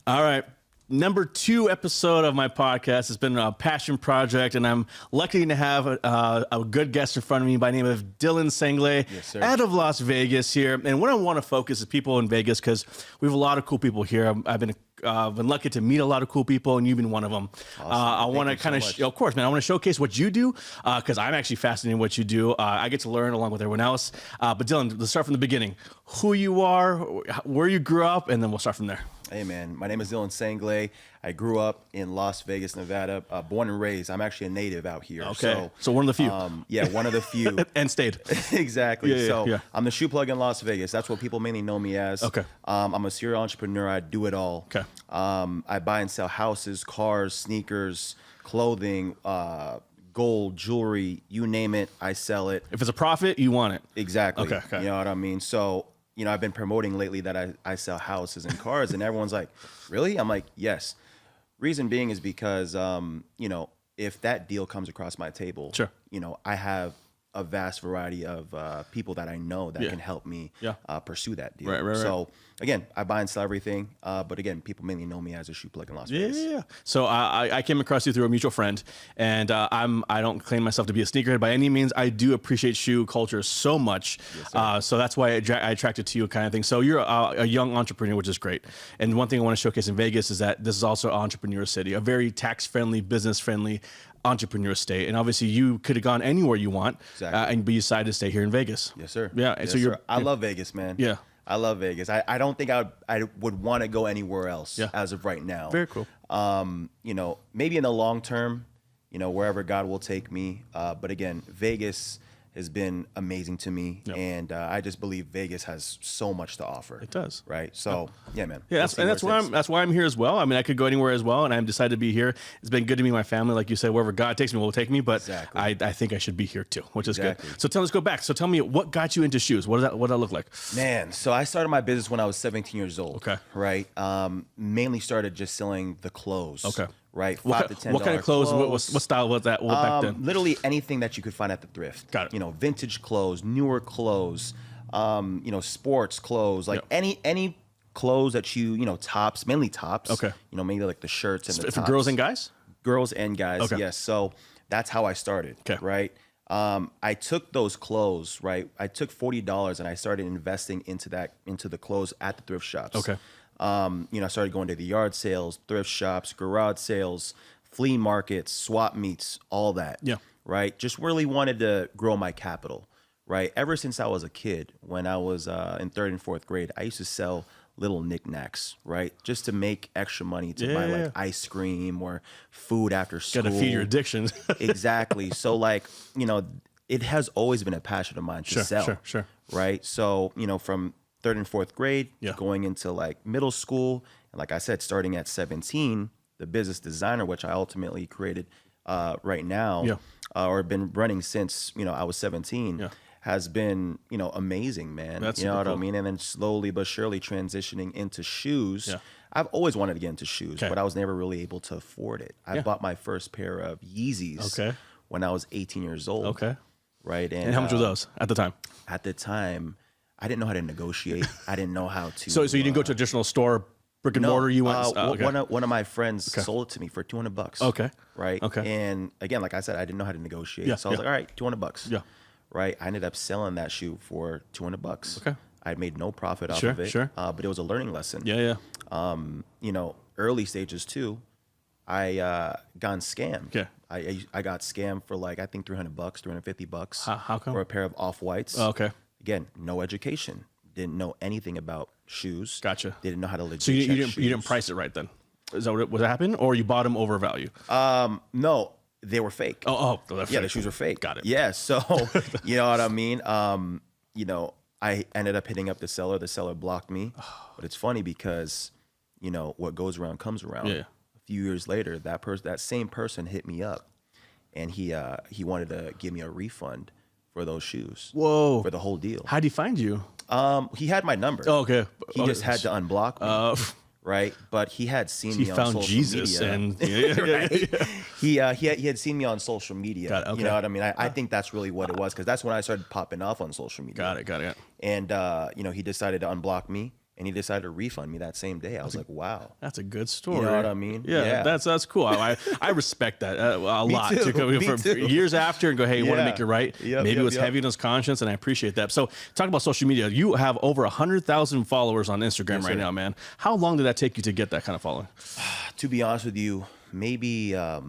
All right. Number 2 episode of my podcast has been a passion project, and I'm lucky to have a good guest in front of me by the name of Dylan Sanglay, out of Las Vegas here. And what I want to focus is people in Vegas, because we have a lot of cool people here. I've been lucky to meet a lot of cool people, and you've been one of them. Awesome. I want to kind of, of course, man, I want to showcase what you do, because I'm actually fascinated in what you do. I get to learn along with everyone else. But Dylan, let's start from the beginning. Who you are, where you grew up, and then we'll start from there. Hey man, my name is Dylan Sanglay. I grew up in Las Vegas, Nevada, born and raised. I'm actually a native out here. Okay, so one of the few. Yeah, one of the few. And stayed. Exactly. I'm the shoe plug in Las Vegas. That's what people mainly know me as. Okay. I'm a serial entrepreneur. I do it all. Okay. I buy and sell houses, cars, sneakers, clothing, gold, jewelry, you name it, I sell it. If it's a profit, you want it. Exactly. Okay. You know what I mean? So, I've been promoting lately that I sell houses and cars, and everyone's like, really? I'm like, yes. Reason being is because, if that deal comes across my table, sure. I have a vast variety of people that I know that can help me pursue that deal. Right. So again, I buy and sell everything, but again, people mainly know me as a shoe plug in Las Vegas. Yeah. So I came across you through a mutual friend, and I don't claim myself to be a sneakerhead by any means. I do appreciate shoe culture so much, so that's why I attracted to you, kind of thing. So you're a young entrepreneur, which is great. And one thing I want to showcase in Vegas is that this is also an entrepreneur city, a very tax-friendly, business-friendly entrepreneur state, and obviously you could have gone anywhere you want, but you decided to stay here in Vegas. Yes, sir. Yeah, and so I love Vegas, man. Yeah, I love Vegas. I don't think I would want to go anywhere else as of right now. Very cool. Maybe in the long term, wherever God will take me. But again, Vegas has been amazing to me, and I just believe Vegas has so much to offer. It does, right? So yeah, man. Yeah, that's why I'm here as well. I mean, I could go anywhere as well, and I've decided to be here. It's been good to me, my family, like you said. Wherever God takes me will take me, but I think I should be here too, which is good. So let's go back. So tell me, what got you into shoes? What does that look like? Man, so I started my business when I was 17 years old. Okay. Right. Mainly started just selling the clothes. Okay. Right, $5 to $10. What kind of clothes? What style was that back then? Literally anything that you could find at the thrift. Got it. Vintage clothes, newer clothes, sports clothes, like any clothes that tops, mainly tops. Okay. Mainly like the shirts and the tops. For girls and guys? Girls and guys, okay. Yes. So that's how I started. Okay. Right. I took those clothes, right? I took $40 and I started investing into the clothes at the thrift shops. Okay. I started going to the yard sales, thrift shops, garage sales, flea markets, swap meets, all that. Yeah. Right. Just really wanted to grow my capital. Right. Ever since I was a kid, when I was in 3rd and 4th grade, I used to sell little knickknacks, right? Just to make extra money to buy like ice cream or food after school. Got to feed your addiction. Exactly. So it has always been a passion of mine to sell. Sure. Right. So, from 3rd and 4th grade, going into like middle school. And like I said, starting at 17, the business designer, which I ultimately created right now, or been running since, I was 17, has been, amazing, man. That's you know what cool. I mean? And then slowly but surely transitioning into shoes. Yeah. I've always wanted to get into shoes, but I was never really able to afford it. I bought my first pair of Yeezys when I was 18 years old. Okay. Right. And how much were those at the time? At the time, I didn't know how to negotiate. I didn't know how to. So you didn't go to a traditional store, brick and mortar? You went. One of my friends sold it to me for $200. Okay. Right. Okay. And again, like I said, I didn't know how to negotiate. So I was like, all right, $200. Yeah. Right. I ended up selling that shoe for $200. Okay. I made no profit off of it. Sure. But it was a learning lesson. Yeah. Early stages too, I got scammed. Okay. I got scammed for like I think $300, $350. How come? For a pair of Off-Whites. Oh, okay. Again, no education. Didn't know anything about shoes. Gotcha. Didn't know how to legit. So you shoes. didn't price it right then? Is that what happened, or you bought them over value? No, they were fake. Oh, yeah, the shoes were fake. Got it. Yeah, so you know what I mean. I ended up hitting up the seller. The seller blocked me, but it's funny because what goes around comes around. Yeah. A few years later, that same person hit me up, and he wanted to give me a refund for those shoes. Whoa. For the whole deal. How'd he find you? He had my number. Oh, okay. He just had to unblock me. Right, but he had seen me on social media. He found Jesus, and right? He had seen me on social media. Got it, okay. You know what I mean? I think that's really what it was, because that's when I started popping off on social media. Got it. And he decided to unblock me, and he decided to refund me that same day. I was like, wow. That's a good story. You know what I mean? Yeah. That's cool. I respect that a lot. Too. To go Me for too. years after and go, hey, you want to make it right? Maybe it was heavy in his conscience, and I appreciate that. So talk about social media. You have over 100,000 followers on Instagram right now, man. How long did that take you to get that kind of following? To be honest with you, maybe a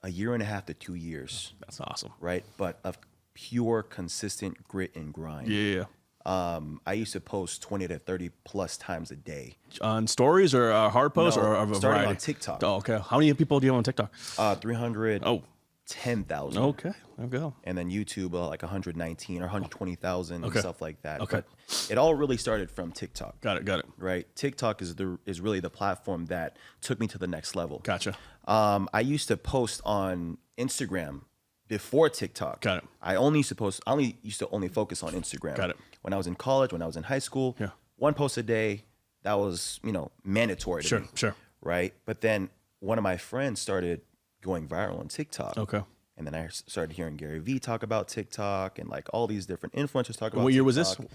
year and a half to 2 years. That's awesome. Right? But of pure, consistent grit and grind. Yeah. I used to post 20 to 30 plus times a day. On stories or hard posts or a starting variety? on TikTok. Oh, okay. How many people do you have on TikTok? 310,000. Okay. There we go. And then YouTube, like 119 or 120,000 and stuff like that. Okay. But it all really started from TikTok. Got it. Right? TikTok is really the platform that took me to the next level. Gotcha. I used to post on Instagram before TikTok. Got it. I only used to only focus on Instagram. Got it. When I was in college, when I was in high school, one post a day, that was, mandatory to me. Sure. Right? But then one of my friends started going viral on TikTok. Okay. And then I started hearing Gary Vee talk about TikTok and like all these different influencers talk about What year TikTok. was this?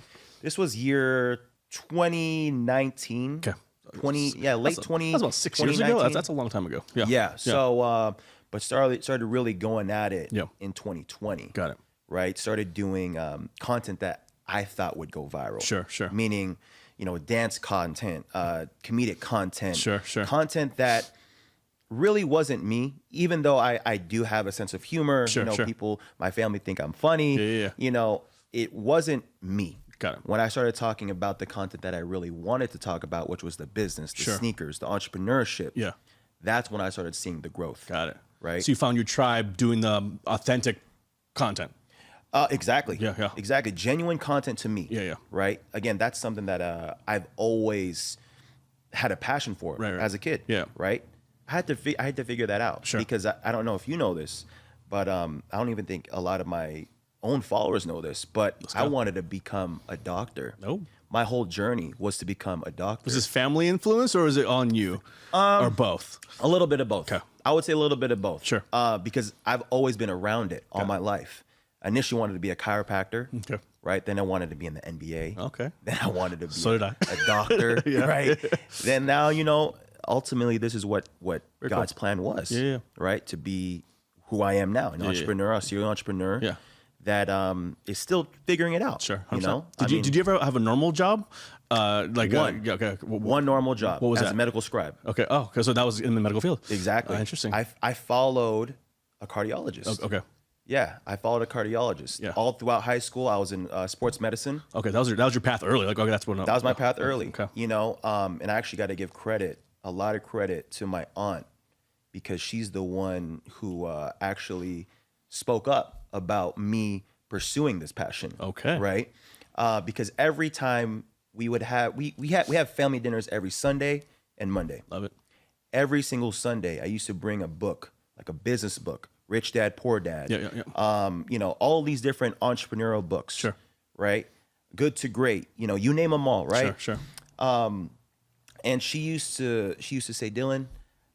This was year 2019. Okay. Late 20. That's about 6 years ago. That's a long time ago. Yeah. So, but started really going at it Yeah. in 2020. Got it. Right. Started doing content that I thought would go viral. Sure. Meaning, dance content, comedic content. Sure. Content that really wasn't me, even though I do have a sense of humor. Sure. People, my family think I'm funny. Yeah. It wasn't me. Got it. When I started talking about the content that I really wanted to talk about, which was the business, the sneakers, the entrepreneurship. Yeah. That's when I started seeing the growth. Got it. Right. So you found your tribe doing the authentic content. Exactly. Yeah. Exactly. Genuine content to me. Yeah. Right. Again, that's something that I've always had a passion for as a kid. Yeah. Right. I had to figure that out because I don't know if you know this, but I don't even think a lot of my own followers know this, but I wanted to become a doctor. No. My whole journey was to become a doctor. Was this family influence or is it on you? Or both? A little bit of both. Okay. I would say a little bit of both. Sure. Because I've always been around it all my life. I initially wanted to be a chiropractor. Okay. Right. Then I wanted to be in the NBA. Okay. Then I wanted to be So did I. a doctor. Right. Then now, ultimately this is what God's plan was. Yeah. Right. To be who I am now, an entrepreneur, a serial entrepreneur. Yeah. That is still figuring it out. Sure. Did you ever have a normal job? One normal job. What was as that? a medical scribe. Okay. Oh, so that was in the medical field. Exactly. Interesting. I followed a cardiologist. Okay. Yeah, I followed a cardiologist. Yeah. All throughout high school, I was in sports medicine. Okay, that was your path early. Like, okay, that's what. That was my path early. Okay. And I actually got to give a lot of credit to my aunt, because she's the one who actually spoke up about me pursuing this passion. Okay. Right. Because every time we have family dinners every Sunday and Monday. Love it. Every single Sunday, I used to bring a book, like a business book. Rich Dad, Poor Dad. Yeah. All these different entrepreneurial books. Sure. Right. Good to great. You name them all. Right. Sure. And she used to say, Dylan,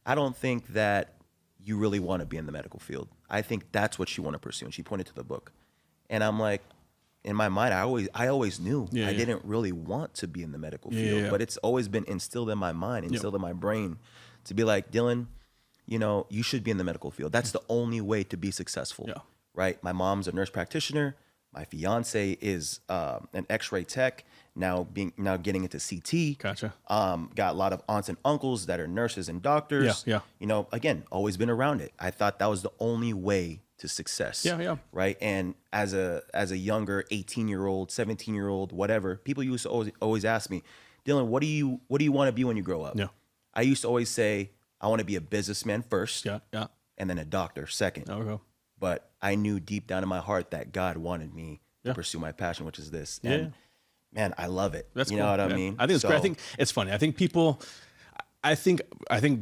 I don't think that you really want to be in the medical field. I think that's what you want to pursue. And she pointed to the book, and I'm like, in my mind, I always knew I didn't really want to be in the medical field, but it's always been instilled in my mind, instilled in my brain, to be like, Dylan, you should be in the medical field. That's the only way to be successful. Yeah. Right. My mom's a nurse practitioner. My fiance is an X-ray tech. Now getting into CT. Gotcha. Got a lot of aunts and uncles that are nurses and doctors. Yeah. Again, always been around it. I thought that was the only way to success. Yeah. Right. And as a younger 18-year-old, 17-year-old, whatever, people used to always ask me, Dylan, what do you want to be when you grow up? Yeah. I used to always say, I want to be a businessman first. Yeah. And then a doctor second. Okay. But I knew deep down in my heart that God wanted me to pursue my passion, which is this. Yeah. And man, I love it. That's you cool. know what I mean? I think it's great. I think it's funny. I think people, I think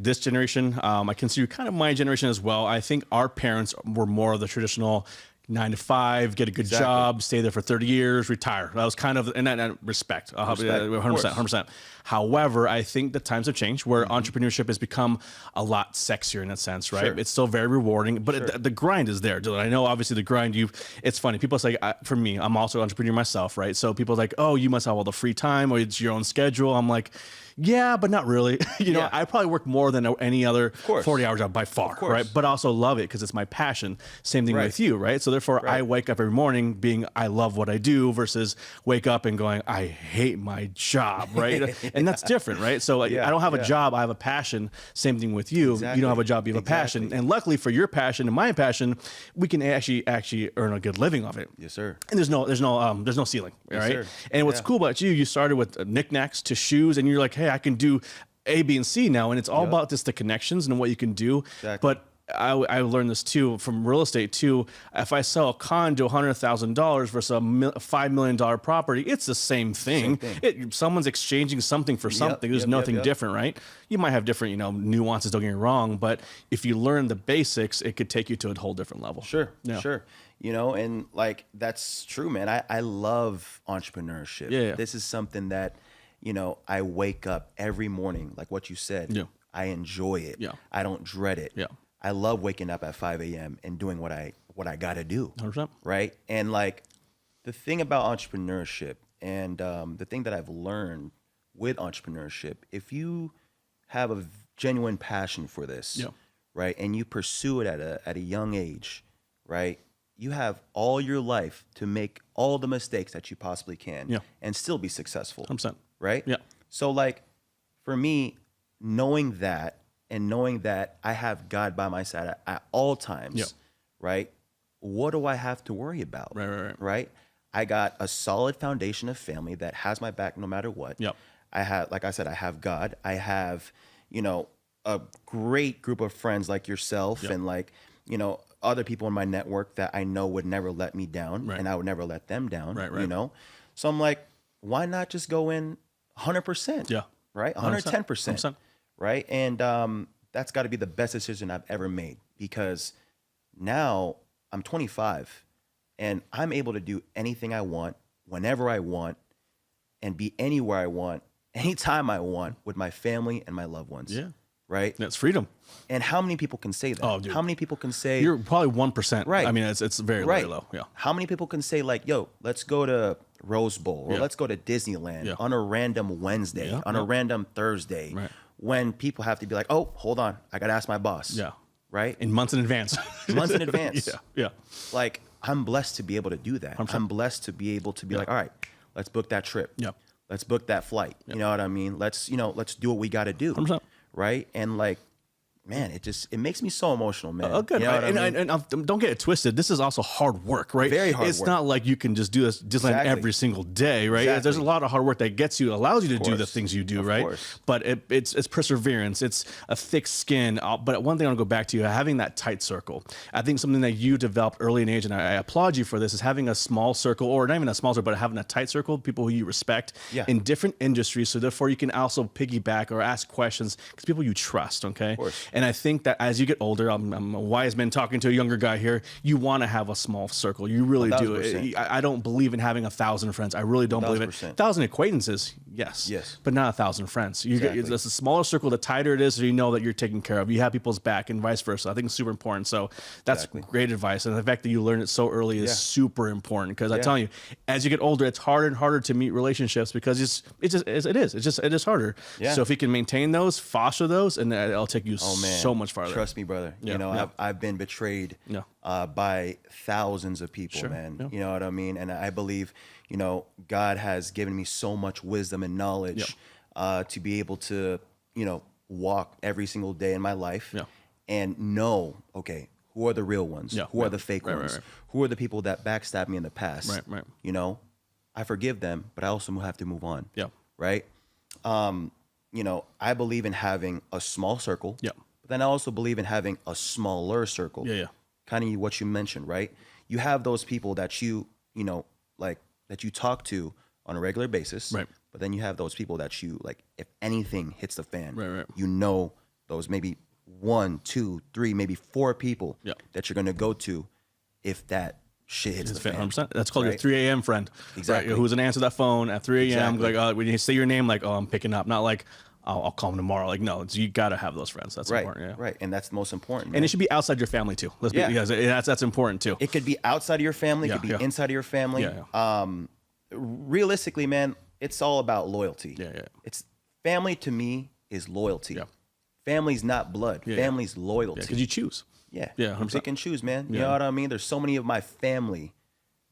this generation, I consider kind of my generation as well. I think our parents were more of the traditional 9 to 5, get a good job, stay there for 30 years, retire. That was kind of, and respect, 100%. However, I think the times have changed where entrepreneurship has become a lot sexier in that sense, right? It's still very rewarding, but the grind is there. I know obviously the grind, it's funny. People say, for me, I'm also an entrepreneur myself, right? So people are like, oh, you must have all the free time or it's your own schedule. I'm like, yeah, but not really. I probably work more than any other 40-hour job by far, right? But also love it because it's my passion. Same thing with you, right? So therefore, I wake up every morning being, I love what I do versus wake up and going, I hate my job, right? And that's different, right? So I don't have a job, I have a passion. Same thing with you. You don't have a job, you have a passion. And luckily for your passion and my passion, we can actually earn a good living off it. Yes, sir. And there's no ceiling, right? And what's cool about you started with knickknacks to shoes, and you're like, hey, I can do A, B, and C now, and it's all about just the connections and what you can do. But I learned this too from real estate too. If I sell a condo $100,000 versus a $5 million property, it's the same thing. Someone's exchanging something for something. There's nothing different, right? You might have different, nuances. Don't get me wrong, but if you learn the basics, it could take you to a whole different level. Sure. And like that's true, man. I love entrepreneurship. This is something that I wake up every morning, like what you said. I enjoy it. I don't dread it. I love waking up at 5 a.m. and doing what I got to do. 100%. Right. And like the thing about entrepreneurship and the thing that I've learned with entrepreneurship, if you have a genuine passion for this, right, and you pursue it at a young age, right, you have all your life to make all the mistakes that you possibly can and still be successful. 100%. Right? So like for me, knowing that I have God by my side at all times, right? What do I have to worry about? Right? I got a solid foundation of family that has my back no matter what. I have, like I said, I have God. I have, a great group of friends like yourself and like, other people in my network that I know would never let me down and I would never let them down, So I'm like, why not just go in 100%? Right? 110%. Right? And that's got to be the best decision I've ever made because now I'm 25 and I'm able to do anything I want, whenever I want, and be anywhere I want, anytime I want with my family and my loved ones. Right? That's freedom. And how many people can say that? Oh, dude. How many people can say... You're probably 1%. Right. I mean, it's very, very low. How many people can say like, yo, let's go to Rose Bowl or let's go to Disneyland on a random Wednesday, on a random Thursday, when people have to be like, oh, hold on, I got to ask my boss. Right? In months in advance. Months in advance. Yeah. Like, I'm blessed to be able to do that. I'm blessed to be able to be like, all right, let's book that trip. Let's book that flight. You know what I mean? Let's do what we got to do. 100%. Right? And like, man, it makes me so emotional, man. Oh, good. You know what I mean? And don't get it twisted. This is also hard work, right? Very hard work. It's not like you can just do this every single day, right? There's a lot of hard work that allows you to do the things you do, right? But it's perseverance. It's a thick skin. But one thing I want to go back to, having that tight circle. I think something that you developed early in age, and I applaud you for this, is having a small circle, or not even a small circle, but having a tight circle of people who you respect in different industries. So therefore, you can also piggyback or ask questions because people you trust, okay? And I think that as you get older, I'm a wise man talking to a younger guy here, you want to have a small circle. You really do. I don't believe in having 1,000 friends. I really don't believe it. 1,000 acquaintances, yes, but not 1,000 friends. It's a smaller circle, the tighter it is, so you know that you're taken care of. You have people's back and vice versa. I think it's super important. So that's great advice. And the fact that you learned it so early is super important because I tell you, as you get older, it's harder and harder to meet relationships because it is harder. So if you can maintain those, foster those, and it'll take you so much farther. Trust me, brother. I've been betrayed by thousands of people, man. You know what I mean? And I believe, God has given me so much wisdom and knowledge to be able to, walk every single day in my life and know, okay, who are the real ones? Who are the fake ones? Who are the people that backstabbed me in the past? I forgive them, but I also have to move on. Right? I believe in having a small circle. But then I also believe in having a smaller circle. Kind of what you mentioned, right? You have those people that you talk to on a regular basis. But then you have those people that you, like, if anything hits the fan, those maybe 1, 2, 3, maybe 4 people that you're going to go to if that shit hits the fan. 100%. That's called your 3 a.m. friend. Exactly. Right? Who's going to answer that phone at 3 a.m. Exactly. Like, when you say your name, like, oh, I'm picking up. Not like, I'll call him tomorrow. Like, no, you got to have those friends. That's important. Yeah. Right. And that's the most important. Man. And it should be outside your family too. Let's be, that's important too. It could be outside of your family. It could be inside of your family. Realistically, man, it's all about loyalty. It's family to me is loyalty. Family's not blood. Family's loyalty. Because you choose. Yeah. Pick and choose, man. You know what I mean? There's so many of my family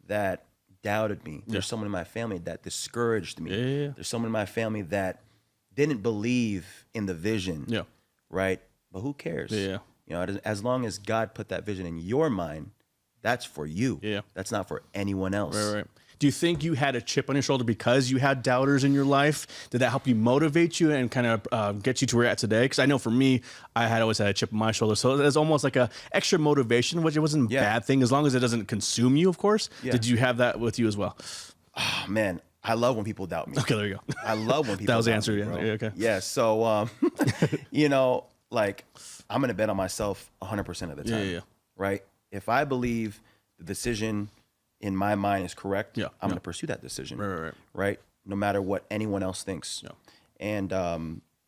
that doubted me. There's someone in my family that discouraged me. There's someone in my family that didn't believe in the vision. Right? But who cares? You know, as long as God put that vision in your mind, that's for you. That's not for anyone else. Right. Do you think you had a chip on your shoulder because you had doubters in your life? Did that help you motivate you and kind of get you to where you're at today? Because I know for me, I had always had a chip on my shoulder. So it's almost like a extra motivation, which it wasn't a bad thing as long as it doesn't consume you, of course. Did you have that with you as well? Oh, man, I love when people doubt me. Okay, there you go. I love when people that was the doubt answer. me, bro. Okay. Yeah. So, you know, like I'm going to bet on myself 100% of the time. Right? If I believe the decision in my mind is correct, I'm going to pursue that decision. Right? No matter what anyone else thinks. And,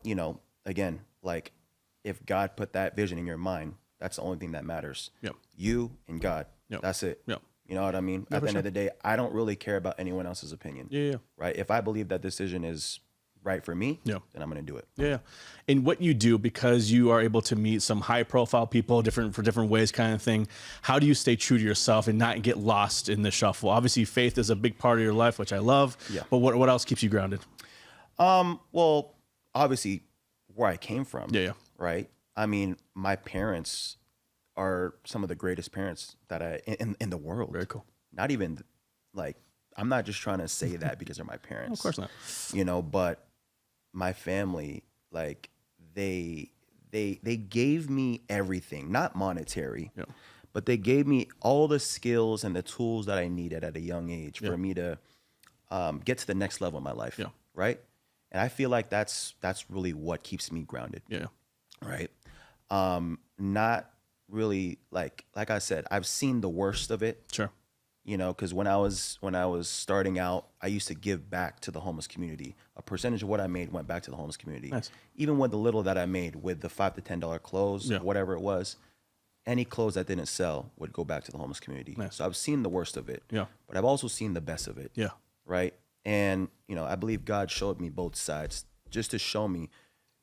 you know, again, like if God put that vision in your mind, that's the only thing that matters. You and God. That's it. You know what I mean? At the end of the day, I don't really care about anyone else's opinion. Right? If I believe that decision is right for me, then I'm going to do it. And what you do, because you are able to meet some high profile people for different ways kind of thing, how do you stay true to yourself and not get lost in the shuffle? Obviously faith is a big part of your life, which I love, but what else keeps you grounded? Well, obviously where I came from, right? I mean, my parents are some of the greatest parents that in the world. Very cool. Not even like, I'm not just trying to say that because they're my parents. Of course not. You know, but my family, like they gave me everything, not monetary, but they gave me all the skills and the tools that I needed at a young age for me to get to the next level in my life. Right. And I feel like that's really what keeps me grounded. Right. Not really like I said, I've seen the worst of it. You know, because when I was starting out, I used to give back to the homeless community. A percentage of what I made went back to the homeless community. Even with the little that I made, with the $5 to $10 clothes, whatever it was, any clothes that didn't sell would go back to the homeless community. So I've seen the worst of it. But I've also seen the best of it. Right. And you know, I believe God showed me both sides just to show me,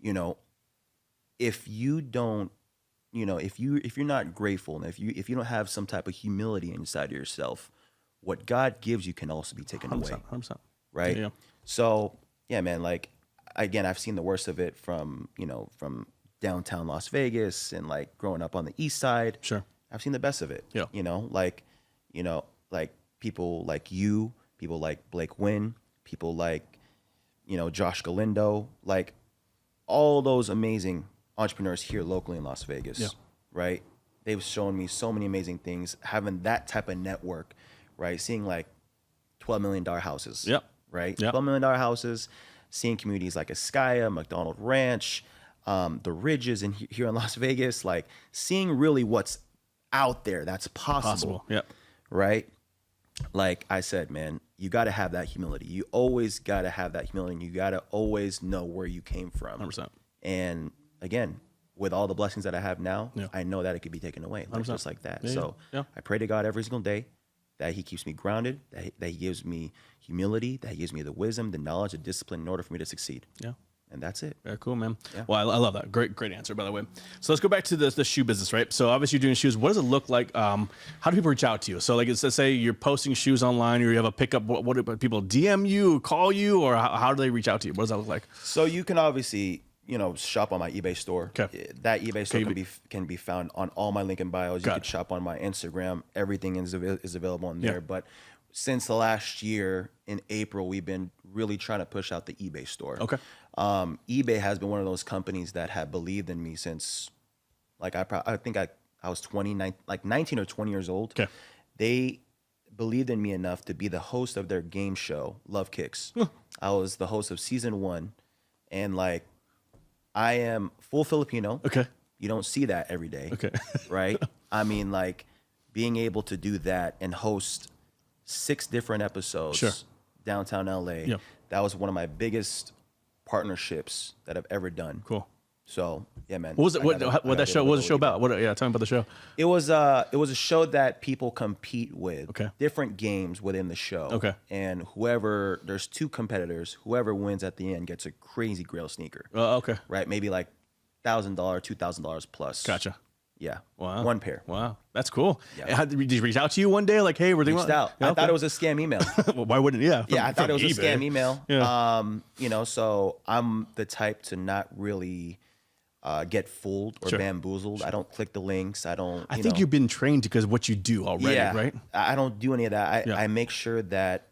you know, if you don't, you know, if you're not grateful and if you don't have some type of humility inside of yourself, what God gives you can also be taken 100%, away. 100%. Right. So yeah, man, like again, I've seen the worst of it from, you know, from downtown Las Vegas and like growing up on the east side. I've seen the best of it. You know, like people like you, people like Blake Wynn, people like, you know, Josh Galindo, like all those amazing entrepreneurs here locally in Las Vegas, right? They've shown me so many amazing things. Having that type of network, right? Seeing like $12 million houses, right? $12 million houses, seeing communities like Escaya, McDonald Ranch, the Ridges here in Las Vegas, like seeing really what's out there that's possible. Right? Like I said, man, you got to have that humility. You always got to have that humility, and you got to always know where you came from. 100%. And again, with all the blessings that I have now, I know that it could be taken away, like, just like that. I pray to God every single day that he keeps me grounded, that he gives me humility, that he gives me the wisdom, the knowledge, the discipline in order for me to succeed. And that's it. Very cool, man. Well, I love that. Great answer, by the way. So let's go back to the shoe business, right? So obviously you're doing shoes. What does it look like? How do people reach out to you? So like, let's say you're posting shoes online, or you have a pickup. What do people DM you, call you, or how do they reach out to you? What does that look like? So you can obviously, you know, shop on my eBay store. That eBay store can be found on all my link in bios. You can shop on my Instagram. Everything is available on there. But since the last year in April, we've been really trying to push out the eBay store. eBay has been one of those companies that have believed in me since, like, I think I was 19 or 20 years old. They believed in me enough to be the host of their game show, Love Kicks. I was the host of season 1, and like, I am full Filipino. You don't see that every day. Right? I mean, like, being able to do that and host 6 different episodes downtown LA, that was one of my biggest partnerships that I've ever done. Cool. So yeah, man. What was it? What that show? What was the show about? Tell me about the show. It was a show that people compete with. Okay. Different games within the show. Okay. And there's 2 competitors. Whoever wins at the end gets a crazy Grail sneaker. Okay. Right. Maybe like $1,000, $2,000 plus. Gotcha. Yeah. Wow. 1 pair. Wow. That's cool. Yeah. Did he reach out to you one day? Like, hey, we're Reached out. I thought it was a scam email. Well, why wouldn't? Yeah. I thought it was eBay. a scam email. Yeah. You know, so I'm the type to not really get fooled or bamboozled. I don't click the links. I think you've been trained because of what you do already, right? I don't do any of that. I make sure that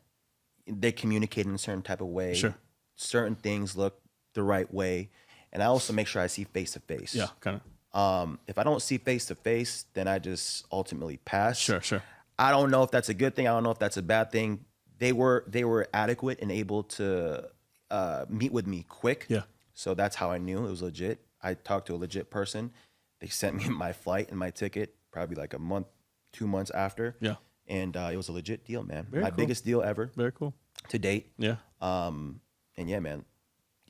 they communicate in a certain type of way. Sure. Certain things look the right way. And I also make sure I see face to face. Yeah, kind of. If I don't see face to face, then I just ultimately pass. Sure. I don't know if that's a good thing. I don't know if that's a bad thing. They were adequate and able to meet with me quick. Yeah. So that's how I knew it was legit. I talked to a legit person. They sent me my flight and my ticket probably like a month, 2 months after. Yeah. And it was a legit deal, man. Very my cool. biggest deal ever. Very cool. To date. Yeah. And yeah, man,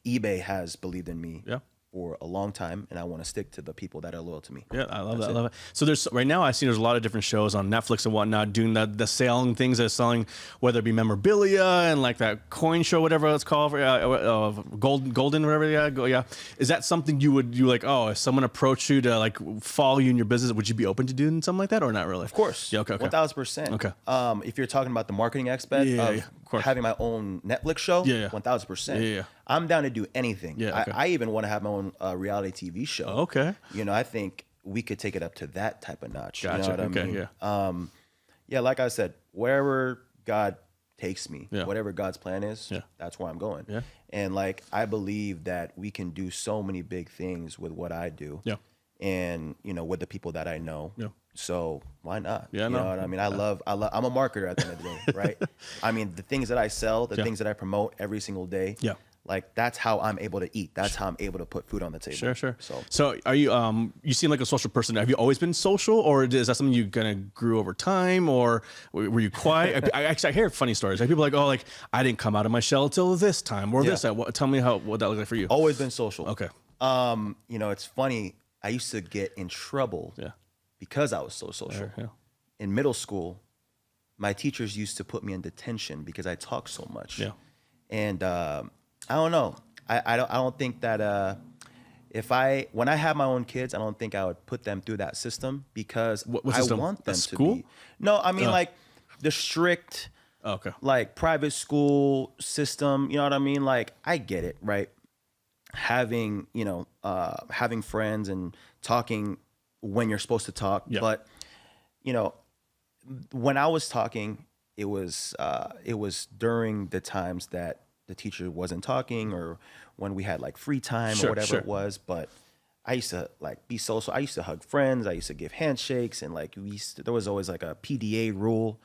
eBay has believed in me. Yeah. For a long time, and I want to stick to the people that are loyal to me. Yeah, I love that. I love it. So there's right now I see there's a lot of different shows on Netflix and whatnot doing the selling things that are selling, whether it be memorabilia and like that coin show, whatever it's called, golden, whatever. Yeah. Is that something you like? Oh, if someone approached you to like follow you in your business, would you be open to doing something like that or not really? Of course. Yeah. Okay. 1,000%. Okay. If you're talking about the marketing aspect of having my own Netflix show, 1,000%. Yeah. I'm down to do anything. Yeah. Okay. I even want to have my own reality TV show. Okay. You know, I think we could take it up to that type of notch. Gotcha. You know what I mean? Yeah. Yeah, like I said, wherever God takes me, whatever God's plan is, that's where I'm going. Yeah. And like I believe that we can do so many big things with what I do. Yeah. And you know, with the people that I know. Yeah. So why not? Yeah, you know what I mean? I'm a marketer at the end of the day, right? I mean, the things that I sell, the things that I promote every single day. Yeah. Like that's how I'm able to eat. That's how I'm able to put food on the table. Sure. So are you you seem like a social person. Have you always been social, or is that something you kind of grew over time, or were you quiet? I hear funny stories. Like people are like, oh, like I didn't come out of my shell till this time, or this. Tell me what that looked like for you. Always been social. Okay. You know, it's funny. I used to get in trouble because I was so social. Yeah. In middle school, my teachers used to put me in detention because I talked so much. Yeah. And I don't know. I don't think that when I have my own kids, I don't think I would put them through that system because what system? I want them school? to be. No, I mean like the strict like private school system, you know what I mean? Like I get it, right? Having, you know, having friends and talking when you're supposed to talk, but you know, when I was talking, it was during the times that the teacher wasn't talking or when we had like free time or whatever it was. But I used to like be social. I used to hug friends. I used to give handshakes and like there was always like a PDA rule,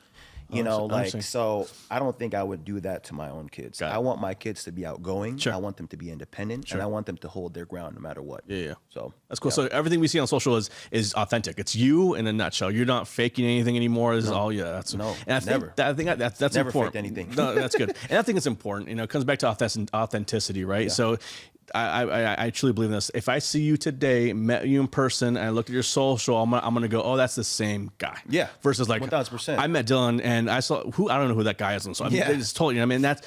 you know, like, so I don't think I would do that to my own kids. I want my kids to be outgoing. I want them to be independent and I want them to hold their ground no matter what. Yeah. So that's cool. So everything we see on social is authentic. It's you in a nutshell. You're not faking anything anymore. This is all that's no. And I think that's never important. Faked anything. No, that's good. And I think it's important. You know, it comes back to authenticity, right? Yeah. So I truly believe in this. If I see you today, met you in person, and I looked at your social, I'm gonna go, oh, that's the same guy. Yeah. Versus like 1,000%. I met Dylan and I saw I don't know who that guy is. So I mean, it's totally. You know, I mean, that's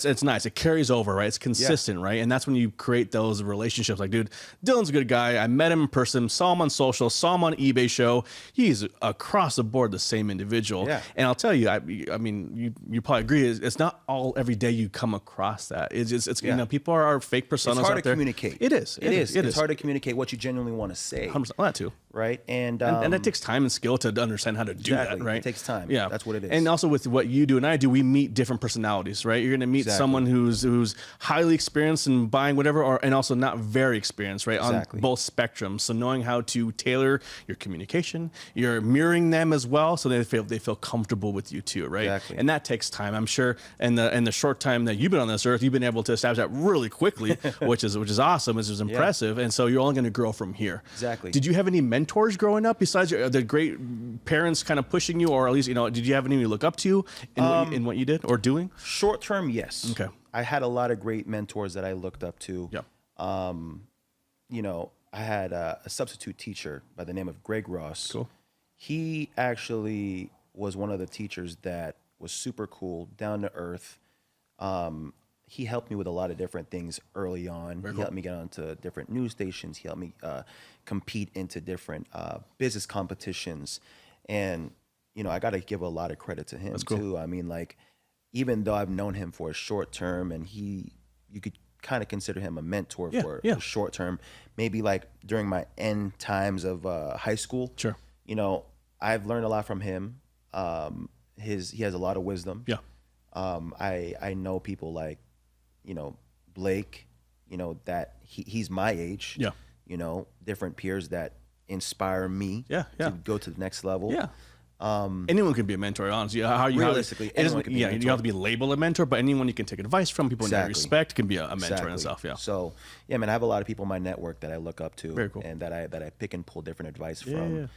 it's nice. It carries over, right? It's consistent, right? And that's when you create those relationships. Like, dude, Dylan's a good guy. I met him in person, saw him on social, saw him on eBay show. He's across the board the same individual. Yeah. And I'll tell you, I mean, you probably agree. It's not all every day you come across that. It's you know, people are fake personas. It's hard to communicate. It is. It's hard to communicate what you genuinely want to say. 100%. That too. Right. And it takes time and skill to understand how to do that, right? It takes time. Yeah. That's what it is. And also with what you do and I do, we meet different personalities, right? You're going to meet someone who's highly experienced in buying whatever, and also not very experienced, right? On both spectrums. So knowing how to tailor your communication, you're mirroring them as well, so they feel comfortable with you too, right? Exactly. And that takes time. I'm sure in the short time that you've been on this earth, you've been able to establish that really quickly, which which is awesome, which is impressive. And so you're only going to grow from here. Exactly. Did you have any mentors growing up besides the great parents kind of pushing you, or at least, did you have anyone you look up to in what you did or doing? Short term, yes. Okay. I had a lot of great mentors that I looked up to. Yeah. I had a substitute teacher by the name of Greg Ross. Cool. He actually was one of the teachers that was super cool, down to earth. He helped me with a lot of different things early on. He helped me get onto different news stations. He helped me compete into different business competitions. And, I got to give a lot of credit to him too. I mean, like, even though I've known him for a short term, and you could kind of consider him a mentor for a short term, maybe like during my end times of high school. Sure. I've learned a lot from him. He has a lot of wisdom. Yeah. I know people like, Blake, that he's my age. Yeah. Different peers that inspire me to go to the next level. Yeah. Anyone can be a mentor, honestly. Realistically, anyone can be a mentor. You don't have to be labeled a mentor, but anyone you can take advice from, people that you respect, can be a mentor in itself. Yeah. So, yeah, man, I have a lot of people in my network that I look up to. Very cool. And that I pick and pull different advice from. Yeah.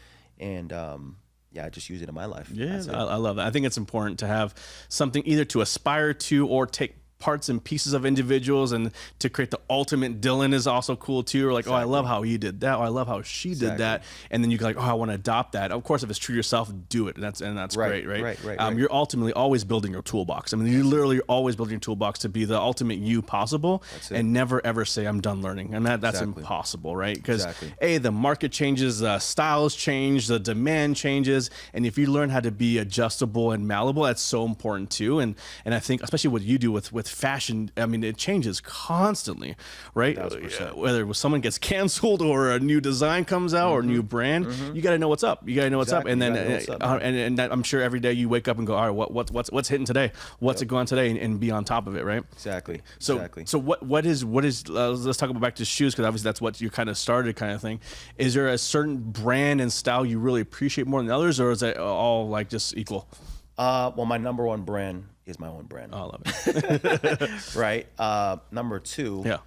And I just use it in my life. Yeah, I love that. I think it's important to have something either to aspire to or take parts and pieces of individuals, and to create the ultimate Dylan is also cool too. Or like, oh, I love how he did that. Or I love how she did that. And then you go like, oh, I want to adopt that. Of course, if it's true to yourself, do it. And that's great, right? Right. You're ultimately always building your toolbox. I mean, you're literally always building your toolbox to be the ultimate you possible, and never ever say I'm done learning. And that's impossible, right? Because the market changes, styles change, the demand changes, and if you learn how to be adjustable and malleable, that's so important too. And I think especially what you do with fashion, I mean, it changes constantly, right? Whether someone gets canceled or a new design comes out or a new brand, you got to know what's up. You got to know what's up, and then and I'm sure every day you wake up and go, all right, what's hitting today? What's it going today? And be on top of it, right? Exactly. So what is let's talk about back to shoes, because obviously that's what you kind of started, kind of thing. Is there a certain brand and style you really appreciate more than others, or is it all like just equal? Well, my number one brand is my own brand. Oh, I love it. Right. Number two,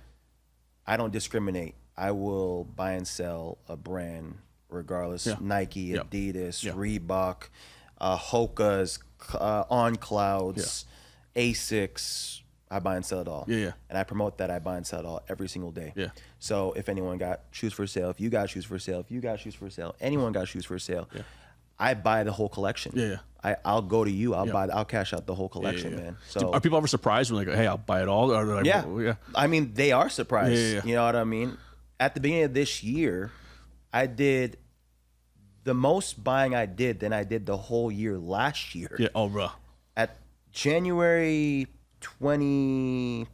I don't discriminate. I will buy and sell a brand regardless. Nike, Adidas, Reebok, Hoka's, On Clouds, Asics. I buy and sell it all. And I promote that I buy and sell it all every single day. So if anyone got shoes for sale, if you got shoes for sale, if you got shoes for sale, anyone got shoes for sale, I buy the whole collection. I'll go to you. I'll cash out the whole collection, man. So are people ever surprised when they go, hey, I'll buy it all? Or I mean, they are surprised. You know what I mean? At the beginning of this year, I did the most buying I did than I did the whole year last year. Oh, bro. At January 20,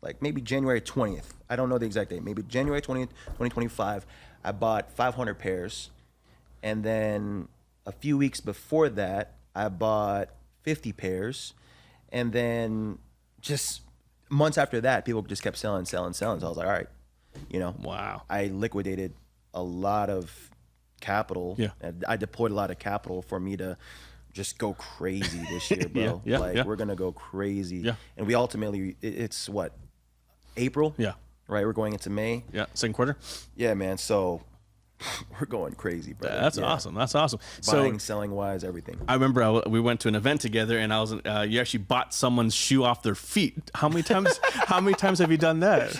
like maybe January 20th. I don't know the exact date. Maybe January 20th, 2025. I bought 500 pairs. And then a few weeks before that, I bought 50 pairs. And then just months after that, people just kept selling. So I was like, all right, wow. I liquidated a lot of capital. And I deployed a lot of capital for me to just go crazy this year, bro. We're going to go crazy. And we ultimately, it's what, April? Right? We're going into May. Second quarter? Yeah, man. So we're going crazy, bro. That's awesome. That's awesome. Buying, selling wise, everything. I remember we went to an event together, and I was you actually bought someone's shoe off their feet. How many times? How many times have you done that?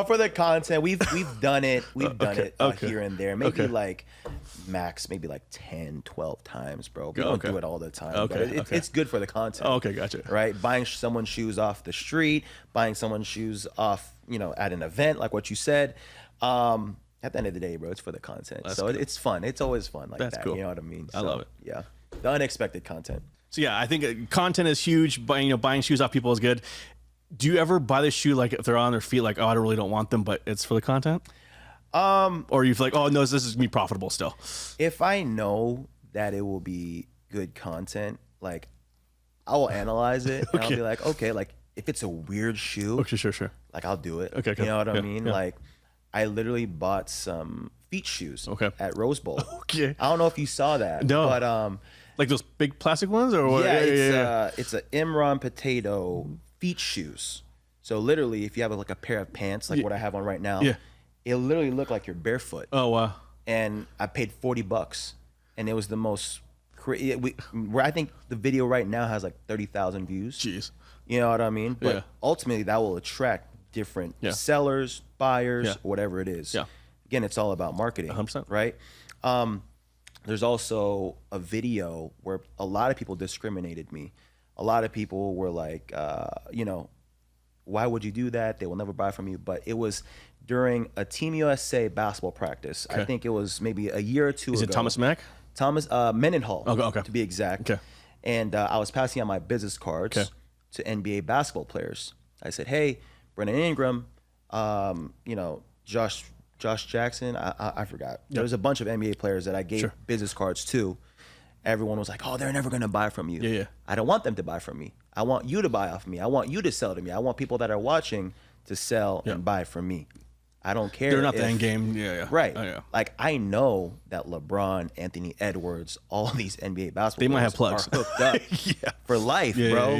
For the content, we've done it. We've done it here and there. Maybe like max, maybe like 10, 12 times, bro. We don't do it all the time. But it's good for the content. Okay, gotcha. Right, buying someone's shoes off the street, buying someone's shoes off, at an event, like what you said. At the end of the day, bro, it's for the content. It's fun. It's always fun like that. Cool. You know what I mean? I love it. Yeah. The unexpected content. So yeah, I think content is huge. Buying shoes off people is good. Do you ever buy the shoe like if they're on their feet, like, oh, I really don't want them, but it's for the content? Or you feel like, oh no, this is me profitable still. If I know that it will be good content, like I will analyze it and I'll be like, okay, like if it's a weird shoe, sure. Like I'll do it. Okay. You know what I mean? Like I literally bought some feet shoes at Rose Bowl. I don't know if you saw that. No. But like those big plastic ones, or what? It's an Imran Potato feet shoes. So literally, if you have like a pair of pants, like what I have on right now, it'll literally look like you're barefoot. Oh, wow. And I paid $40, and it was the most where I think the video right now has like 30,000 views. Jeez. You know what I mean? But ultimately, that will attract different sellers, buyers, whatever it is. Again, it's all about marketing, 100%. right? There's also a video where a lot of people discriminated me. A lot of people were like, you know, why would you do that? They will never buy from you. But it was during a Team USA basketball practice. I think it was maybe a year or two ago. Is it Thomas Mack? Thomas Mendenhall, okay. to be exact. Okay. And I was passing out my business cards to NBA basketball players. I said, hey, Brennan Ingram, you know, Josh Jackson, I forgot. There was a bunch of NBA players that I gave business cards to. Everyone was like, oh, they're never going to buy from you. I don't want them to buy from me. I want you to buy off of me. I want you to sell to me. I want people that are watching to sell and buy from me. I don't care. They're not the end game. Right. Oh, like, I know that LeBron, Anthony Edwards, all these NBA basketball they might have players plugs. are hooked up for life, bro.